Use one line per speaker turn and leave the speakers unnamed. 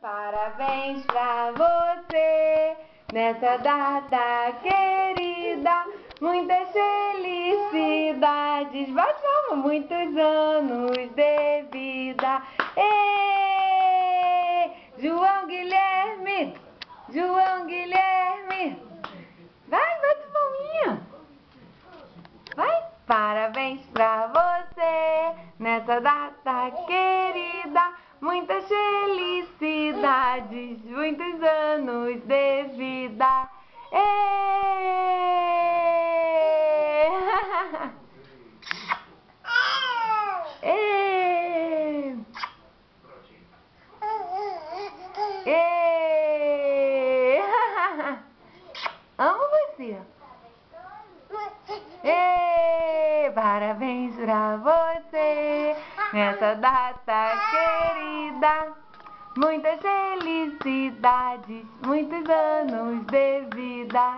Parabéns pra você nessa data querida. Muitas felicidades, bate palma, muitos anos de vida. João Guilherme, João Guilherme, vai, bate palminha. Vai, parabéns pra você nessa data querida. Muitas felicidades, muitos anos de vida. Amo você. Parabéns pra você nessa data querida. Muitas felicidades, muitos anos de vida.